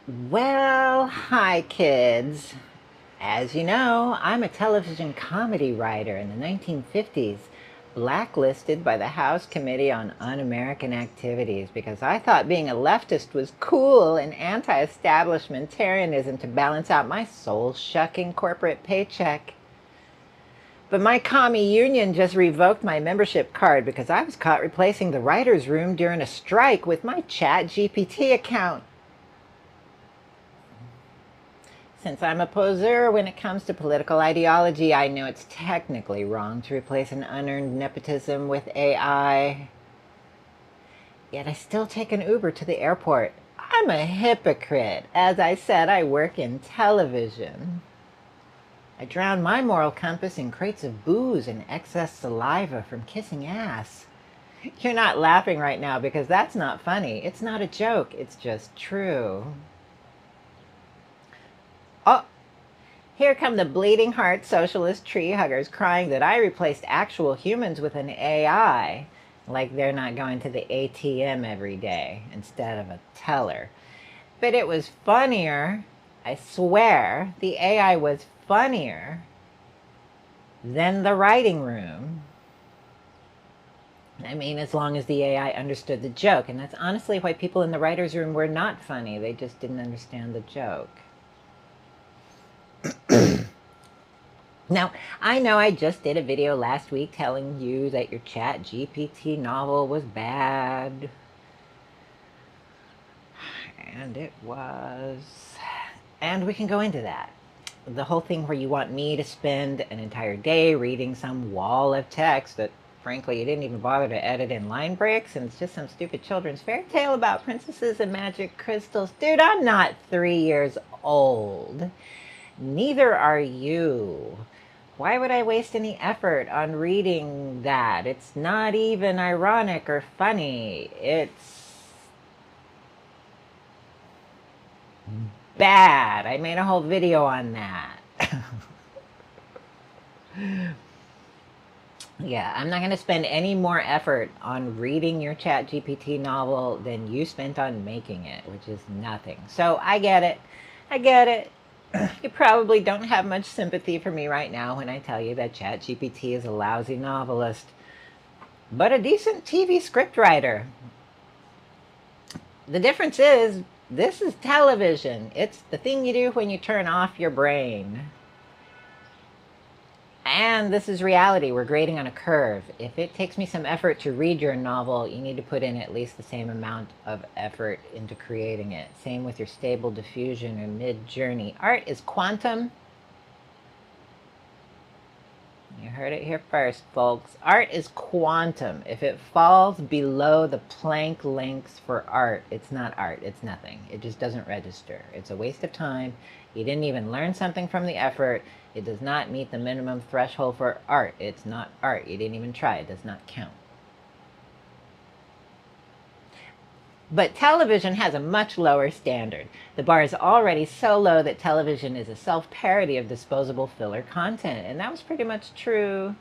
Well, hi kids. As you know, I'm a television comedy writer in the 1950s, blacklisted by the House Committee on Un-American Activities because I thought being a leftist was cool and anti-establishmentarianism to balance out my soul-shucking corporate paycheck. But my commie union just revoked my membership card because I was caught replacing the writer's room during a strike with my ChatGPT account. Since I'm a poseur when it comes to political ideology, I know it's technically wrong to replace an unearned nepotism with AI. Yet I still take an Uber to the airport. I'm a hypocrite. As I said, I work in television. I drown my moral compass in crates of booze and excess saliva from kissing ass. You're not laughing right now because that's not funny. It's not a joke. It's just true. Oh, here come the bleeding heart socialist tree huggers crying that I replaced actual humans with an AI, like they're not going to the ATM every day instead of a teller. But it was funnier, I swear, the AI was funnier than the writing room. I mean, as long as the AI understood the joke. And that's honestly why people in the writer's room were not funny. They just didn't understand the joke. Now, I know I just did a video last week telling you that your ChatGPT novel was bad. And it was. And we can go into that. The whole thing where you want me to spend an entire day reading some wall of text that, frankly, you didn't even bother to edit in line breaks, and it's just some stupid children's fairy tale about princesses and magic crystals. Dude, I'm not 3 years old. Neither are you. Why would I waste any effort on reading that? It's not even ironic or funny. It's bad. I made a whole video on that. Yeah, I'm not going to spend any more effort on reading your ChatGPT novel than you spent on making it, which is nothing. So I get it. I get it. You probably don't have much sympathy for me right now when I tell you that ChatGPT is a lousy novelist, but a decent TV scriptwriter. The difference is, this is television. It's the thing you do when you turn off your brain. And this is reality. We're grading on a curve. If it takes me some effort to read your novel, you need to put in at least the same amount of effort into creating it. Same with your Stable Diffusion or Mid-Journey. Art is quantum. You heard it here first, folks. Art is quantum. If it falls below the Planck lengths for art, it's not art. It's nothing. It just doesn't register. It's a waste of time. You didn't even learn something from the effort. It does not meet the minimum threshold for art. It's not art. You didn't even try. It does not count. But television has a much lower standard. The bar is already so low that television is a self-parody of disposable filler content. And that was pretty much true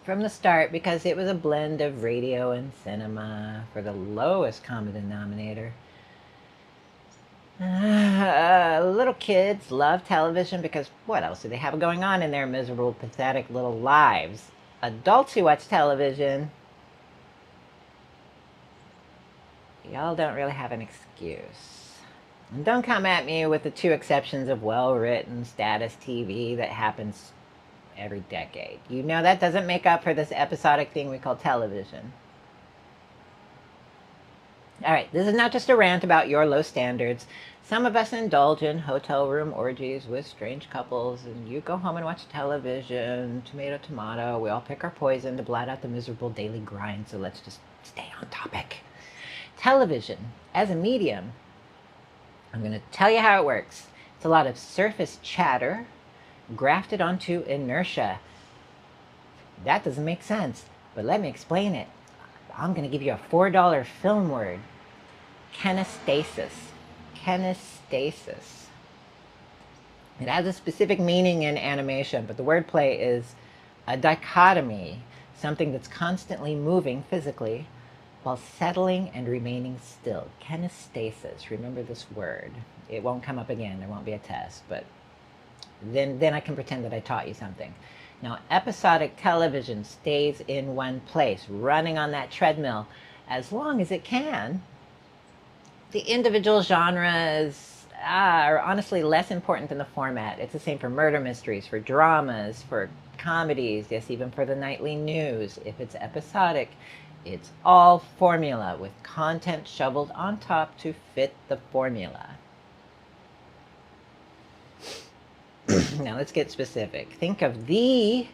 from the start because it was a blend of radio and cinema for the lowest common denominator. Little kids love television because what else do they have going on in their miserable, pathetic little lives? Adults who watch television, y'all don't really have an excuse. And don't come at me with the two exceptions of well-written status TV that happens every decade. You know that doesn't make up for this episodic thing we call television. All right, this is not just a rant about your low standards. Some of us indulge in hotel room orgies with strange couples, and you go home and watch television, tomato, tomato. We all pick our poison to blot out the miserable daily grind, so let's just stay on topic. Television, as a medium, I'm going to tell you how it works. It's a lot of surface chatter grafted onto inertia. That doesn't make sense, but let me explain it. I'm going to give you a $4 film word. Kinesthesis. Kinesthesis. It has a specific meaning in animation, but the wordplay is a dichotomy, something that's constantly moving physically, while settling and remaining still. Kinesthesis, remember this word. It won't come up again, there won't be a test, but then I can pretend that I taught you something. Now, episodic television stays in one place, running on that treadmill as long as it can. The individual genres are honestly less important than the format. It's the same for murder mysteries, for dramas, for comedies, yes, even for the nightly news. If it's episodic, it's all formula with content shoveled on top to fit the formula. Now let's get specific. Think of the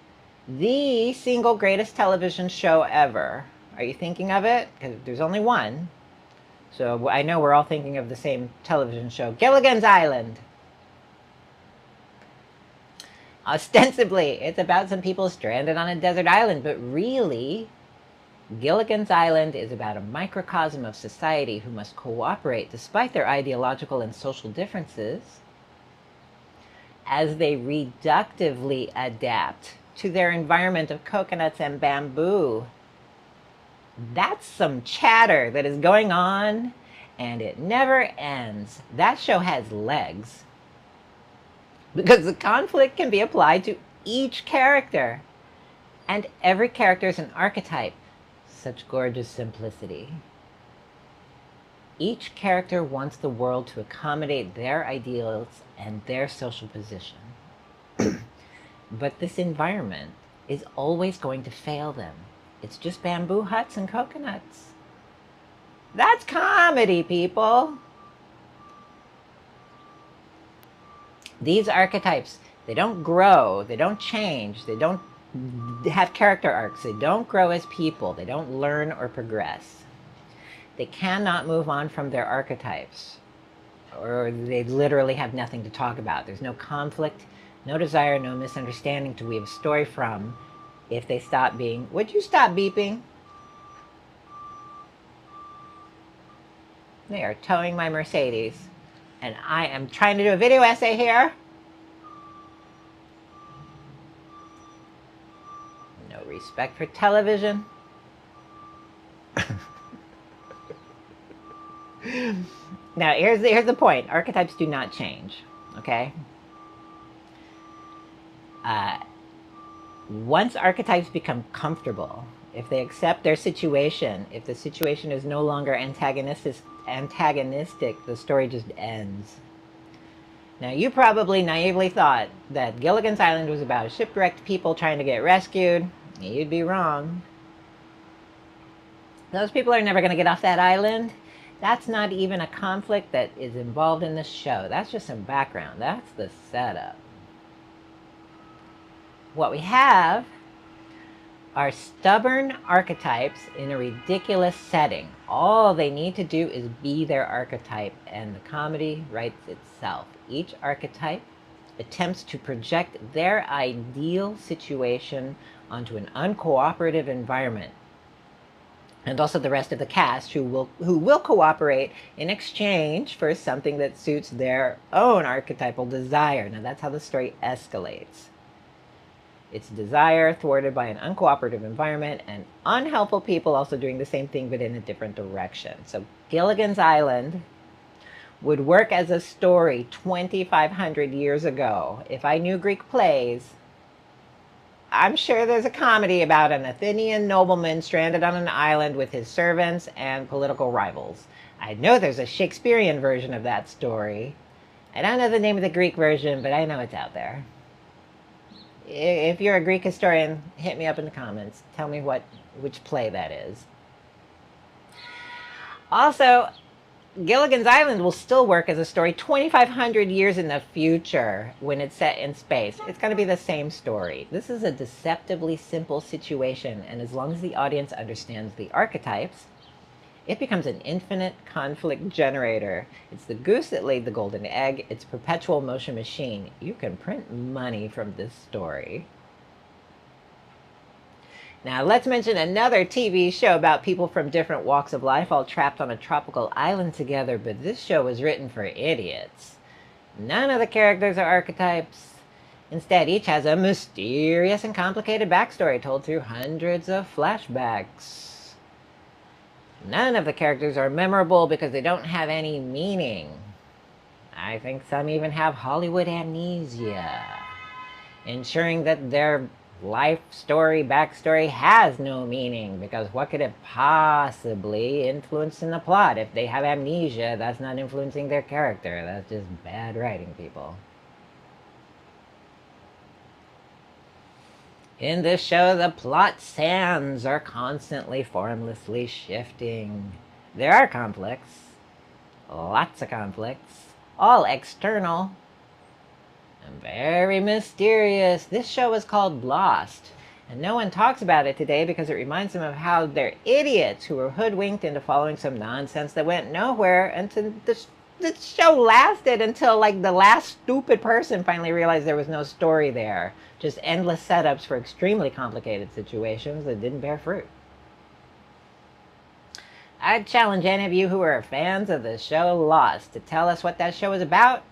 single greatest television show ever. Are you thinking of it? Because there's only one. So I know we're all thinking of the same television show, Gilligan's Island. Ostensibly, it's about some people stranded on a desert island, but really, Gilligan's Island is about a microcosm of society who must cooperate despite their ideological and social differences as they reductively adapt to their environment of coconuts and bamboo. That's some chatter that is going on, and it never ends. That show has legs, because the conflict can be applied to each character, and every character is an archetype. Such gorgeous simplicity. Each character wants the world to accommodate their ideals and their social position. But this environment is always going to fail them. It's just bamboo huts and coconuts. That's comedy, people. These archetypes, they don't grow, they don't change, they don't have character arcs, they don't grow as people, they don't learn or progress. They cannot move on from their archetypes, or they literally have nothing to talk about. There's no conflict, no desire, no misunderstanding to weave a story from if they stop being... Would you stop beeping? They are towing my Mercedes, and I am trying to do a video essay here. No respect for television. Now, here's the point. Archetypes do not change, okay? Once archetypes become comfortable, if they accept their situation, if the situation is no longer antagonistic, the story just ends. Now, you probably naively thought that Gilligan's Island was about shipwrecked people trying to get rescued. You'd be wrong. Those people are never going to get off that island. That's not even a conflict that is involved in the show. That's just some background. That's the setup. What we have are stubborn archetypes in a ridiculous setting. All they need to do is be their archetype, and the comedy writes itself. Each archetype attempts to project their ideal situation onto an uncooperative environment. And also the rest of the cast who will cooperate in exchange for something that suits their own archetypal desire. Now that's how the story escalates. It's desire thwarted by an uncooperative environment and unhelpful people also doing the same thing but in a different direction. So Gilligan's Island would work as a story 2,500 years ago. If I knew Greek plays, I'm sure there's a comedy about an Athenian nobleman stranded on an island with his servants and political rivals. I know there's a Shakespearean version of that story. I don't know the name of the Greek version, but I know it's out there. If you're a Greek historian, hit me up in the comments. Tell me which play that is. Also, Gilligan's Island will still work as a story 2,500 years in the future when it's set in space. It's going to be the same story. This is a deceptively simple situation, and as long as the audience understands the archetypes, it becomes an infinite conflict generator. It's the goose that laid the golden egg. It's a perpetual motion machine. You can print money from this story. Now, let's mention another TV show about people from different walks of life all trapped on a tropical island together, but this show was written for idiots. None of the characters are archetypes. Instead, each has a mysterious and complicated backstory told through hundreds of flashbacks. None of the characters are memorable because they don't have any meaning. I think some even have Hollywood amnesia, ensuring that their life story, backstory has no meaning, because what could it possibly influence in the plot? If they have amnesia, that's not influencing their character. That's just bad writing, people. In this show, the plot sands are constantly formlessly shifting. There are conflicts, lots of conflicts, all external and very mysterious. This show is called Lost, and no one talks about it today because it reminds them of how they're idiots who were hoodwinked into following some nonsense that went nowhere. And the show lasted until like the last stupid person finally realized there was no story there. Just endless setups for extremely complicated situations that didn't bear fruit. I'd challenge any of you who are fans of the show Lost to tell us what that show is about.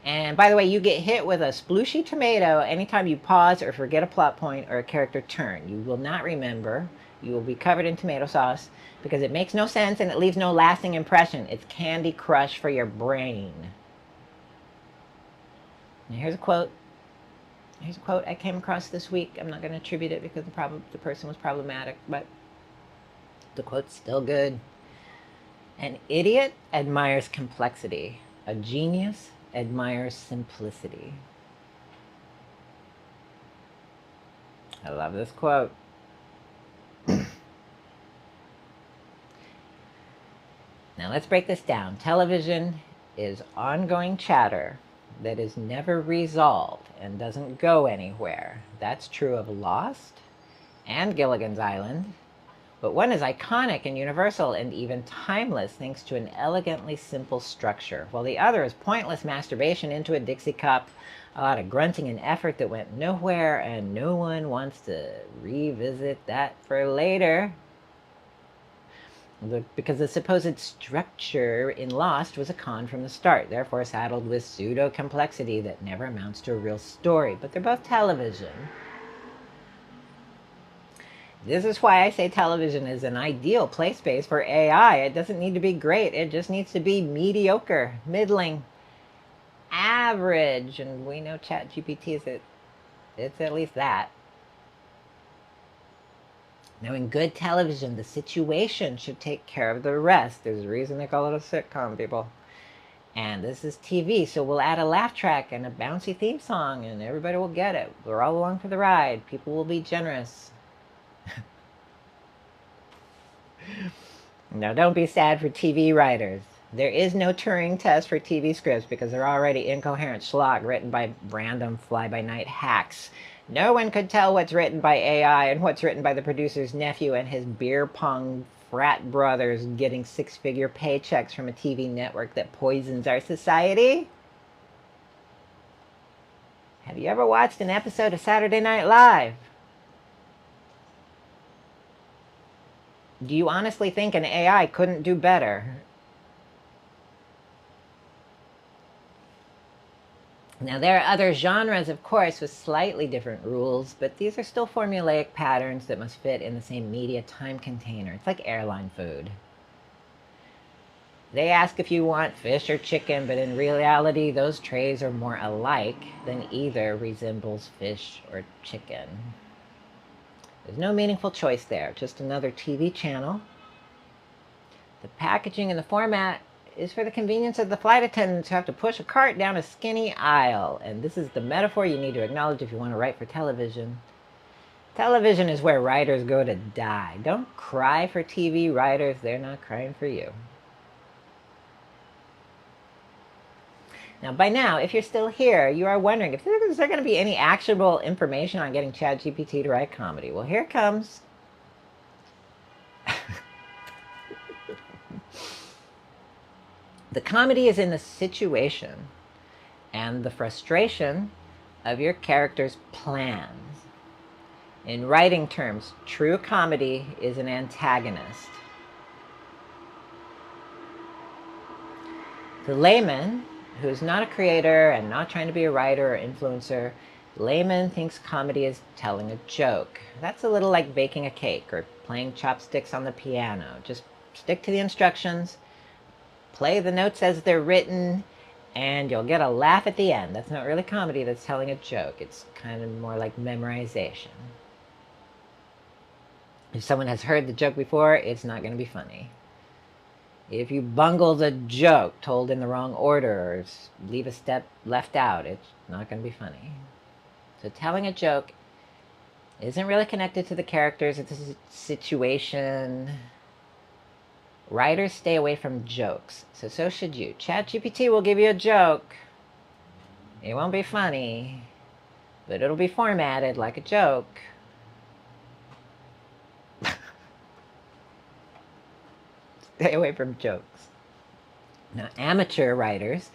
And by the way, you get hit with a splooshy tomato anytime you pause or forget a plot point or a character turn. You will not remember. You will be covered in tomato sauce because it makes no sense and it leaves no lasting impression. It's Candy Crush for your brain. Now here's a quote. Here's a quote I came across this week. I'm not going to attribute it because the person was problematic, but the quote's still good. An idiot admires complexity. A genius admires simplicity. I love this quote. Now let's break this down. Television is ongoing chatter that is never resolved and doesn't go anywhere. That's true of Lost and Gilligan's Island. But one is iconic and universal and even timeless thanks to an elegantly simple structure, while the other is pointless masturbation into a Dixie cup, a lot of grunting and effort that went nowhere, and no one wants to revisit that for later. Because the supposed structure in Lost was a con from the start, therefore saddled with pseudo-complexity that never amounts to a real story. But they're both television. This is why I say television is an ideal play space for AI. It doesn't need to be great. It just needs to be mediocre, middling, average. And we know ChatGPT it's at least that. Now, in good television, the situation should take care of the rest. There's a reason they call it a sitcom, people. And this is TV, so we'll add a laugh track and a bouncy theme song, and everybody will get it. We're all along for the ride. People will be generous. Now, don't be sad for TV writers. There is no Turing test for TV scripts because they're already incoherent schlock written by random fly-by-night hacks. No one could tell what's written by AI and what's written by the producer's nephew and his beer pong frat brothers getting six-figure paychecks from a TV network that poisons our society. Have you ever watched an episode of Saturday Night Live? Do you honestly think an AI couldn't do better? Now, there are other genres, of course, with slightly different rules, but these are still formulaic patterns that must fit in the same media time container. It's like airline food. They ask if you want fish or chicken, but in reality, those trays are more alike than either resembles fish or chicken. There's no meaningful choice there, just another TV channel. The packaging and the format is for the convenience of the flight attendants who have to push a cart down a skinny aisle. And this is the metaphor you need to acknowledge if you want to write for television. Television is where writers go to die. Don't cry for TV writers. They're not crying for you. Now, by now, if you're still here, you are wondering, is there going to be any actionable information on getting ChatGPT to write comedy? Well, here it comes. The comedy is in the situation and the frustration of your character's plans. In writing terms, true comedy is an antagonist. The layman, who's not a creator and not trying to be a writer or influencer, layman thinks comedy is telling a joke. That's a little like baking a cake or playing chopsticks on the piano. Just Stick to the instructions, play the notes as they're written, and you'll get a laugh at the end. That's not really comedy, that's telling a joke. It's kind of more like memorization. If someone has heard the joke before, it's not going to be funny. If you bungle the joke told in the wrong order or leave a step left out, it's not going to be funny. So telling a joke isn't really connected to the characters, it's a situation. Writers stay away from jokes, so should you. ChatGPT will give you a joke. It won't be funny, but it'll be formatted like a joke. Stay away from jokes. Now, amateur writers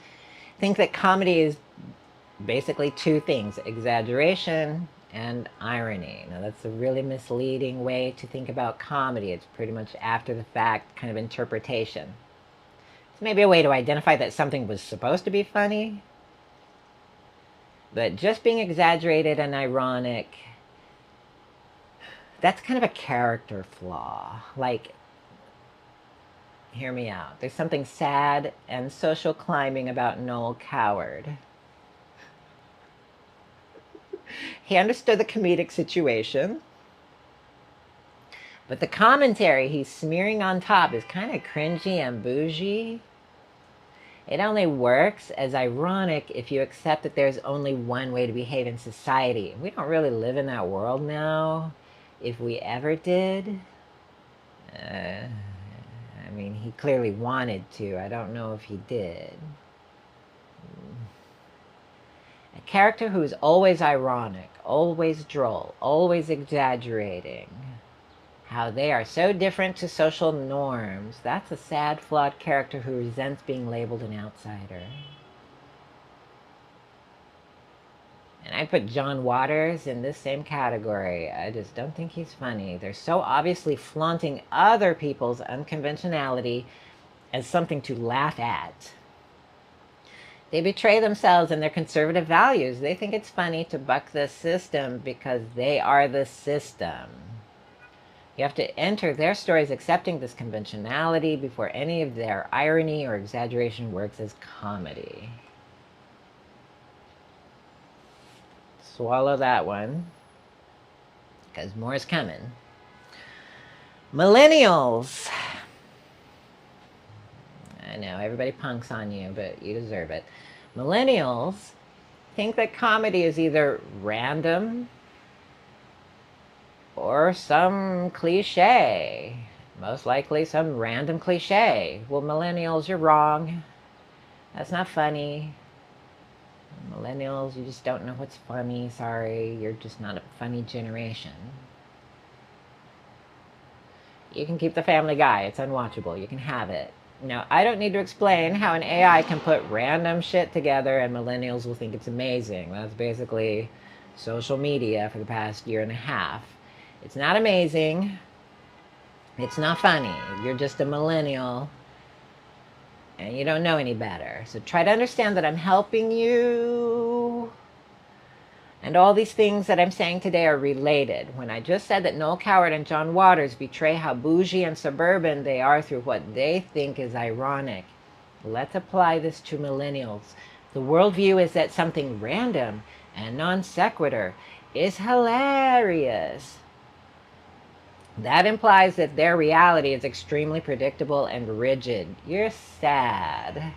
think that comedy is basically two things: exaggeration and irony. Now, that's a really misleading way to think about comedy. It's pretty much after the fact kind of interpretation. It's maybe a way to identify that something was supposed to be funny, but just being exaggerated and ironic, that's kind of a character flaw. Like, hear me out. There's something sad and social climbing about Noel Coward. He understood the comedic situation, but the commentary he's smearing on top is kind of cringy and bougie. It only works as ironic if you accept that there's only one way to behave in society. We don't really live in that world now. If we ever did, I mean, he clearly wanted to. I don't know if he did. A character who is always ironic, always droll, always exaggerating. How they are so different to social norms. That's a sad, flawed character who resents being labeled an outsider. And I put John Waters in this same category. I just don't think he's funny. They're so obviously flaunting other people's unconventionality as something to laugh at. They betray themselves and their conservative values. They think it's funny to buck the system because they are the system. You have to enter their stories accepting this conventionality before any of their irony or exaggeration works as comedy. Swallow that one, because more is coming. Millennials. I know, everybody punks on you, but you deserve it. Millennials think that comedy is either random or some cliche. Most likely some random cliche. Well, millennials, you're wrong. That's not funny. Millennials, you just don't know what's funny. Sorry, you're just not a funny generation. You can keep the Family Guy. It's unwatchable. You can have it. Now, I don't need to explain how an AI can put random shit together and millennials will think it's amazing. That's basically social media for the past year and a half. It's not amazing. It's not funny. You're just a millennial and you don't know any better. So try to understand that I'm helping you. And all these things that I'm saying today are related. When I just said that Noel Coward and John Waters betray how bougie and suburban they are through what they think is ironic, let's apply this to millennials. The worldview is that something random and non sequitur is hilarious. That implies that their reality is extremely predictable and rigid. You're sad.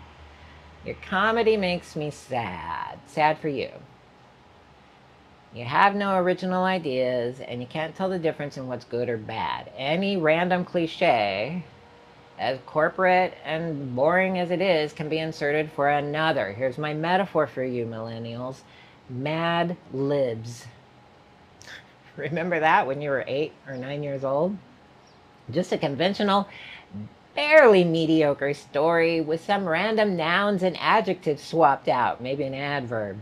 Your comedy makes me sad. Sad for you. You have no original ideas, and you can't tell the difference in what's good or bad. Any random cliche, as corporate and boring as it is, can be inserted for another. Here's my metaphor for you, millennials. Mad libs. Remember that when you were 8 or 9 years old? Just a conventional, barely mediocre story with some random nouns and adjectives swapped out, maybe an adverb.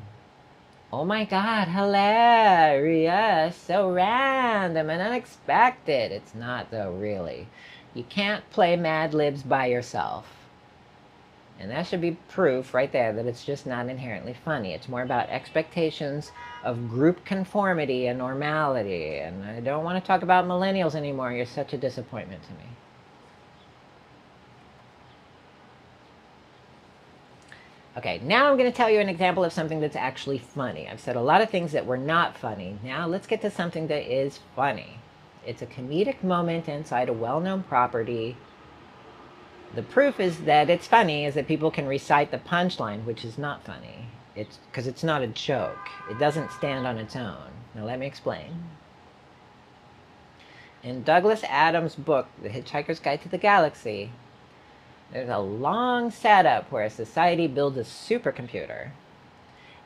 Oh my God, hilarious, so random and unexpected. It's not though, really. You can't play Mad Libs by yourself. And that should be proof right there that it's just not inherently funny. It's more about expectations of group conformity and normality. And I don't want to talk about millennials anymore. You're such a disappointment to me. Okay, now I'm going to tell you an example of something that's actually funny. I've said a lot of things that were not funny. Now let's get to something that is funny. It's a comedic moment inside a well-known property. The proof is that it's funny is that people can recite the punchline, which is not funny. It's because it's not a joke. It doesn't stand on its own. Now let me explain. In Douglas Adams' book, The Hitchhiker's Guide to the Galaxy, there's a long setup where a society builds a supercomputer.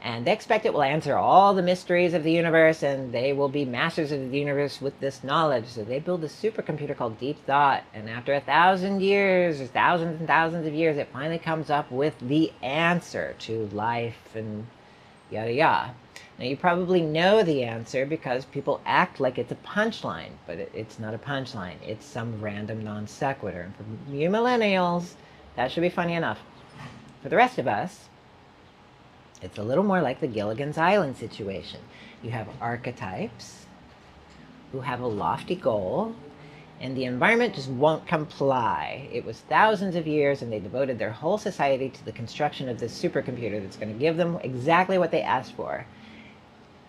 And they expect it will answer all the mysteries of the universe, and they will be masters of the universe with this knowledge. So they build a supercomputer called Deep Thought, and after 1,000 years, or thousands and thousands of years, it finally comes up with the answer to life and yada yada. Now you probably know the answer because people act like it's a punchline, but it's not a punchline. It's some random non sequitur. And for you millennials, that should be funny enough. For the rest of us, it's a little more like the Gilligan's Island situation. You have archetypes who have a lofty goal, and the environment just won't comply. It was thousands of years, and they devoted their whole society to the construction of this supercomputer that's going to give them exactly what they asked for.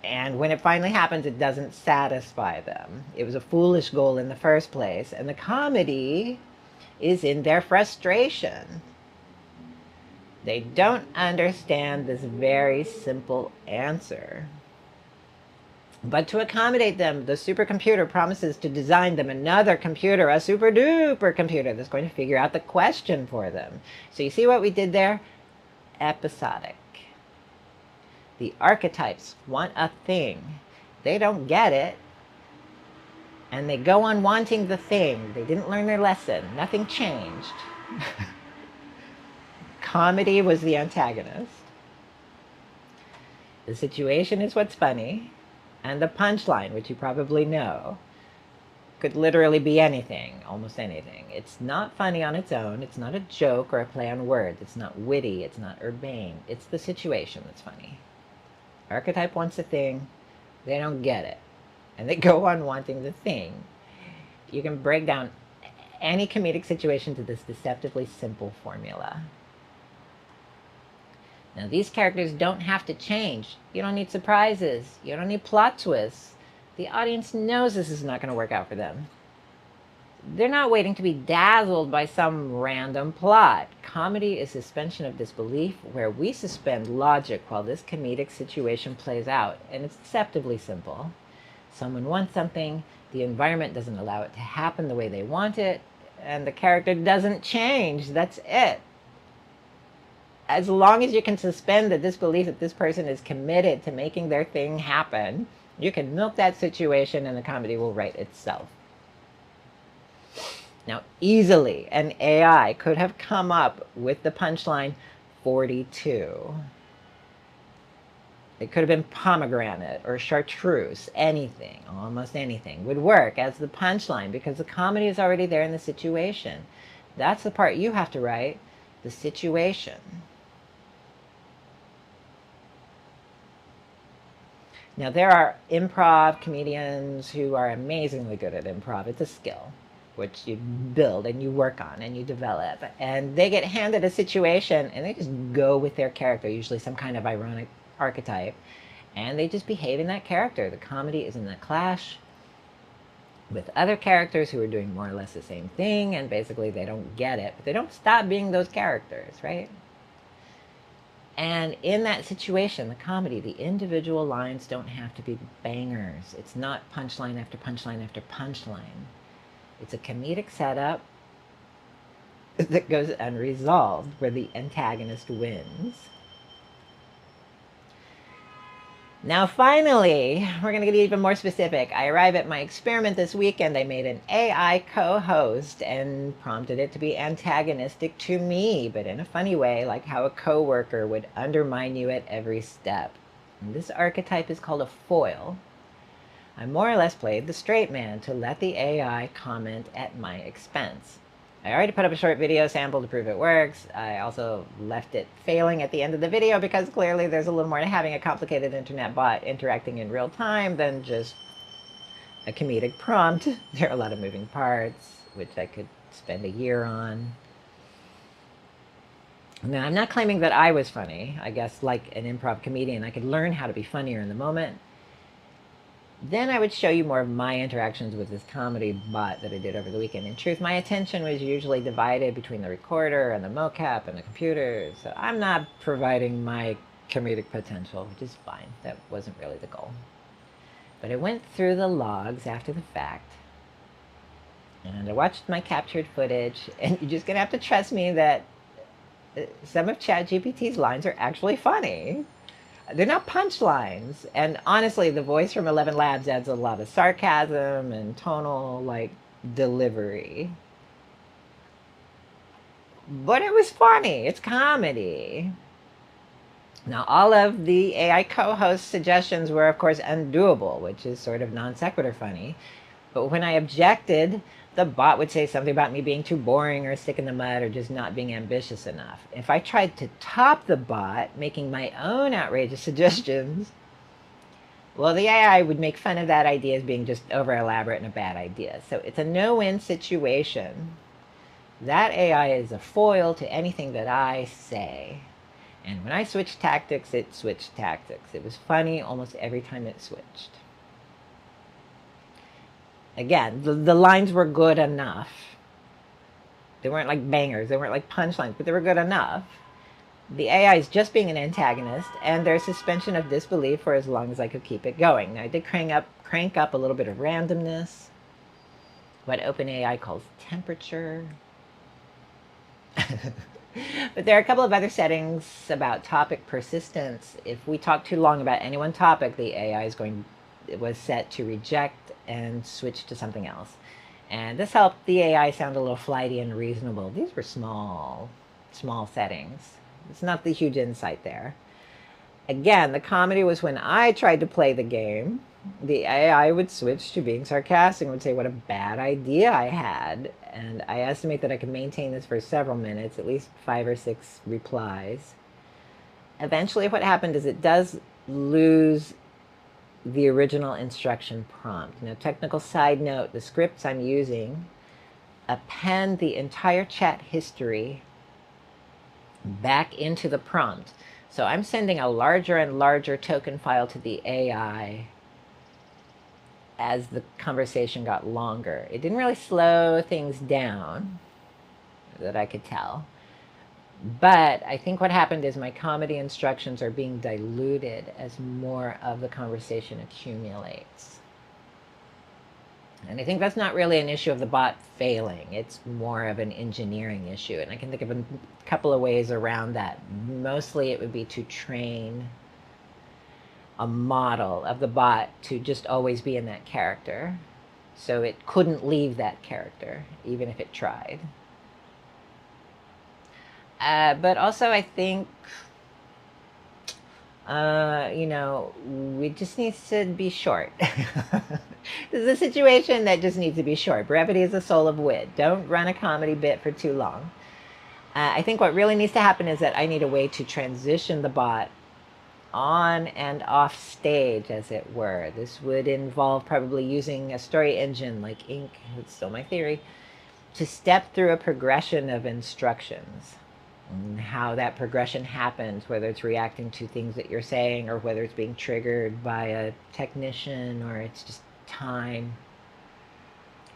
And when it finally happens, it doesn't satisfy them. It was a foolish goal in the first place. And the comedy is in their frustration. They don't understand this very simple answer. But to accommodate them, the supercomputer promises to design them another computer, a super duper computer that's going to figure out the question for them. So you see what we did there? Episodic. The archetypes want a thing. They don't get it. And they go on wanting the thing. They didn't learn their lesson. Nothing changed. Comedy was the antagonist. The situation is what's funny. And the punchline, which you probably know, could literally be anything, almost anything. It's not funny on its own. It's not a joke or a play on words. It's not witty. It's not urbane. It's the situation that's funny. Archetype wants a thing. They don't get it. And they go on wanting the thing. You can break down any comedic situation to this deceptively simple formula. Now, these characters don't have to change. You don't need surprises. You don't need plot twists. The audience knows this is not going to work out for them. They're not waiting to be dazzled by some random plot. Comedy is suspension of disbelief, where we suspend logic while this comedic situation plays out, and it's deceptively simple. Someone wants something, the environment doesn't allow it to happen the way they want it, and the character doesn't change. That's it. As long as you can suspend the disbelief that this person is committed to making their thing happen, you can milk that situation and the comedy will write itself. Now, easily, an AI could have come up with the punchline 42. It could have been pomegranate or chartreuse. Anything, almost anything, would work as the punchline because the comedy is already there in the situation. That's the part you have to write, the situation. Now, there are improv comedians who are amazingly good at improv. It's a skill which you build and you work on and you develop. And they get handed a situation and they just go with their character, usually some kind of ironic archetype, and they just behave in that character. The comedy is in the clash with other characters who are doing more or less the same thing, and basically they don't get it, but they don't stop being those characters, right? And in that situation, the comedy, the individual lines don't have to be bangers. It's not punchline after punchline after punchline. It's a comedic setup that goes unresolved, where the antagonist wins. Now, finally, we're going to get even more specific. I arrive at my experiment this weekend. I made an AI co-host and prompted it to be antagonistic to me, but in a funny way, like how a coworker would undermine you at every step. And this archetype is called a foil. I more or less played the straight man to let the AI comment at my expense. I already put up a short video sample to prove it works. I also left it failing at the end of the video because clearly there's a little more to having a complicated internet bot interacting in real time than just a comedic prompt. There are a lot of moving parts, which I could spend a year on. Now, I'm not claiming that I was funny. I guess, like an improv comedian, I could learn how to be funnier in the moment. Then I would show you more of my interactions with this comedy bot that I did over the weekend. In truth, my attention was usually divided between the recorder and the mocap and the computer, so I'm not providing my comedic potential, which is fine. That wasn't really the goal. But I went through the logs after the fact, and I watched my captured footage, and you're just going to have to trust me that some of ChatGPT's lines are actually funny. They're not punchlines. And honestly, the voice from 11 Labs adds a lot of sarcasm and tonal, like, delivery. But it was funny. It's comedy. Now, all of the AI co-host suggestions were, of course, undoable, which is sort of non sequitur funny. But when I objected, the bot would say something about me being too boring or a stick in the mud or just not being ambitious enough. If I tried to top the bot, making my own outrageous suggestions, well, the AI would make fun of that idea as being just over elaborate and a bad idea. So it's a no-win situation. That AI is a foil to anything that I say. And when I switched tactics, it switched tactics. It was funny almost every time it switched. Again, the lines were good enough. They weren't like bangers, they weren't like punchlines, but they were good enough. The AI is just being an antagonist, and there's suspension of disbelief for as long as I could keep it going. Now, I did crank up a little bit of randomness, what OpenAI calls temperature. But there are a couple of other settings about topic persistence. If we talk too long about any one topic, the AI was set to reject and switch to something else. And this helped the AI sound a little flighty and reasonable. These were small settings. It's not the huge insight there. Again, the comedy was when I tried to play the game, the AI would switch to being sarcastic and would say what a bad idea I had. And I estimate that I could maintain this for several minutes, at least 5 or 6 replies. Eventually what happened is it does lose the original instruction prompt. Now, technical side note, the scripts I'm using append the entire chat history back into the prompt. So I'm sending a larger and larger token file to the AI as the conversation got longer. It didn't really slow things down that I could tell. But I think what happened is my comedy instructions are being diluted as more of the conversation accumulates. And I think that's not really an issue of the bot failing. It's more of an engineering issue. And I can think of a couple of ways around that. Mostly it would be to train a model of the bot to just always be in that character. So it couldn't leave that character, even if it tried. But also I think, it just needs to be short. This is a situation that just needs to be short. Brevity is the soul of wit. Don't run a comedy bit for too long. I think what really needs to happen is that I need a way to transition the bot on and off stage, as it were. This would involve probably using a story engine like Ink, it's still my theory, to step through a progression of instructions. And how that progression happens, whether it's reacting to things that you're saying or whether it's being triggered by a technician or it's just time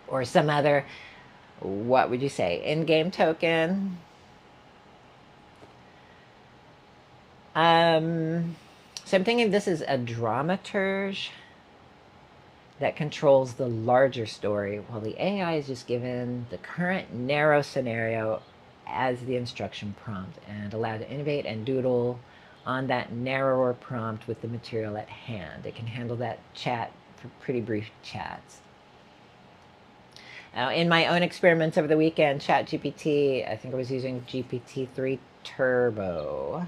or some other, what would you say, in-game token. So I'm thinking this is a dramaturge that controls the larger story, while the AI is just given the current narrow scenario as the instruction prompt and allowed to innovate and doodle on that narrower prompt with the material at hand. It can handle that chat for pretty brief chats. Now, in my own experiments over the weekend, ChatGPT, I think I was using GPT-3 Turbo.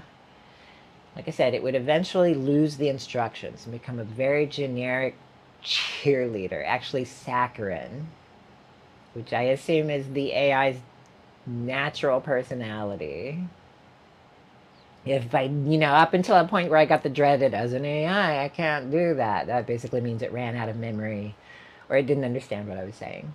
Like I said, it would eventually lose the instructions and become a very generic cheerleader, actually saccharine, which I assume is the AI's natural personality. If I, up until a point where I got the dreaded as an AI, I can't do that. That basically means it ran out of memory or it didn't understand what I was saying.